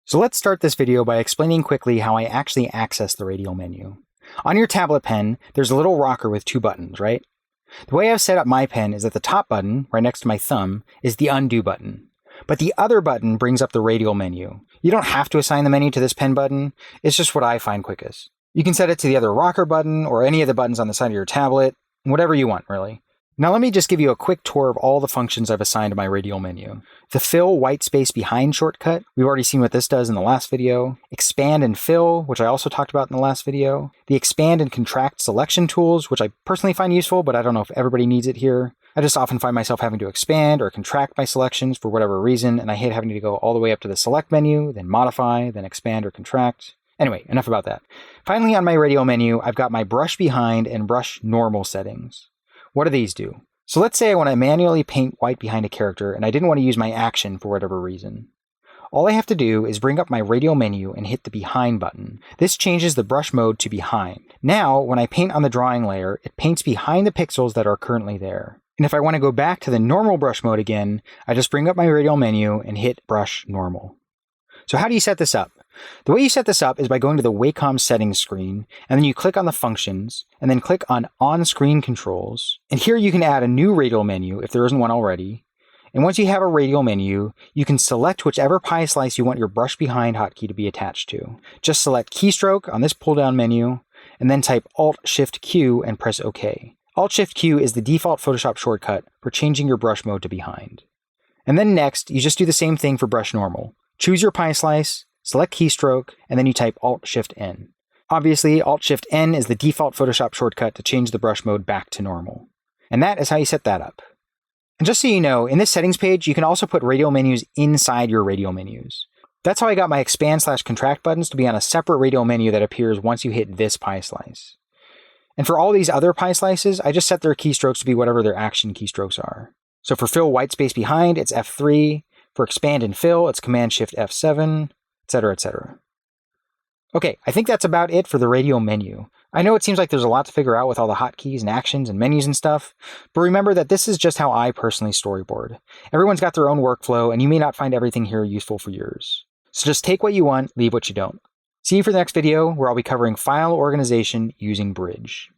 So let's start this video by explaining quickly how I actually access the Radial menu. On your tablet pen, there's a little rocker with two buttons, right? The way I've set up my pen is that the top button, right next to my thumb, is the undo button. But the other button brings up the Radial menu. You don't have to assign the menu to this pen button, it's just what I find quickest. You can set it to the other rocker button or any of the buttons on the side of your tablet, whatever you want, really. Now let me just give you a quick tour of all the functions I've assigned to my Radial menu. The Fill White Space Behind shortcut, we've already seen what this does in the last video. Expand and Fill, which I also talked about in the last video. The Expand and Contract selection tools, which I personally find useful, but I don't know if everybody needs it here. I just often find myself having to expand or contract my selections for whatever reason, and I hate having to go all the way up to the Select menu, then Modify, then Expand or Contract. Anyway, enough about that. Finally, on my Radial menu, I've got my Brush Behind and Brush Normal settings. What do these do? So let's say I want to manually paint white behind a character and I didn't want to use my action for whatever reason. All I have to do is bring up my Radial menu and hit the Behind button. This changes the brush mode to Behind. Now, when I paint on the drawing layer, it paints behind the pixels that are currently there. And if I want to go back to the normal brush mode again, I just bring up my Radial menu and hit Brush Normal. So how do you set this up? The way you set this up is by going to the Wacom settings screen, and then you click on the functions, and then click on on-screen controls. And here you can add a new Radial menu if there isn't one already. And once you have a Radial menu, you can select whichever pie slice you want your Brush Behind hotkey to be attached to. Just select Keystroke on this pull-down menu, and then type Alt-Shift-Q and press OK. Alt-Shift-Q is the default Photoshop shortcut for changing your brush mode to Behind. And then next, you just do the same thing for Brush Normal. Choose your pie slice, select Keystroke, and then you type Alt-Shift-N. Obviously, Alt-Shift-N is the default Photoshop shortcut to change the brush mode back to normal. And that is how you set that up. And just so you know, in this settings page, you can also put Radial menus inside your Radial menus. That's how I got my Expand/Contract buttons to be on a separate Radial menu that appears once you hit this pie slice. And for all these other pie slices, I just set their keystrokes to be whatever their action keystrokes are. So for Fill White Space Behind, it's F3. For Expand and Fill, it's Command-Shift-F7, etc., etc. Okay, I think that's about it for the Radial menu. I know it seems like there's a lot to figure out with all the hotkeys and actions and menus and stuff, but remember that this is just how I personally storyboard. Everyone's got their own workflow, and you may not find everything here useful for yours. So just take what you want, leave what you don't. See you for the next video, where I'll be covering file organization using Bridge.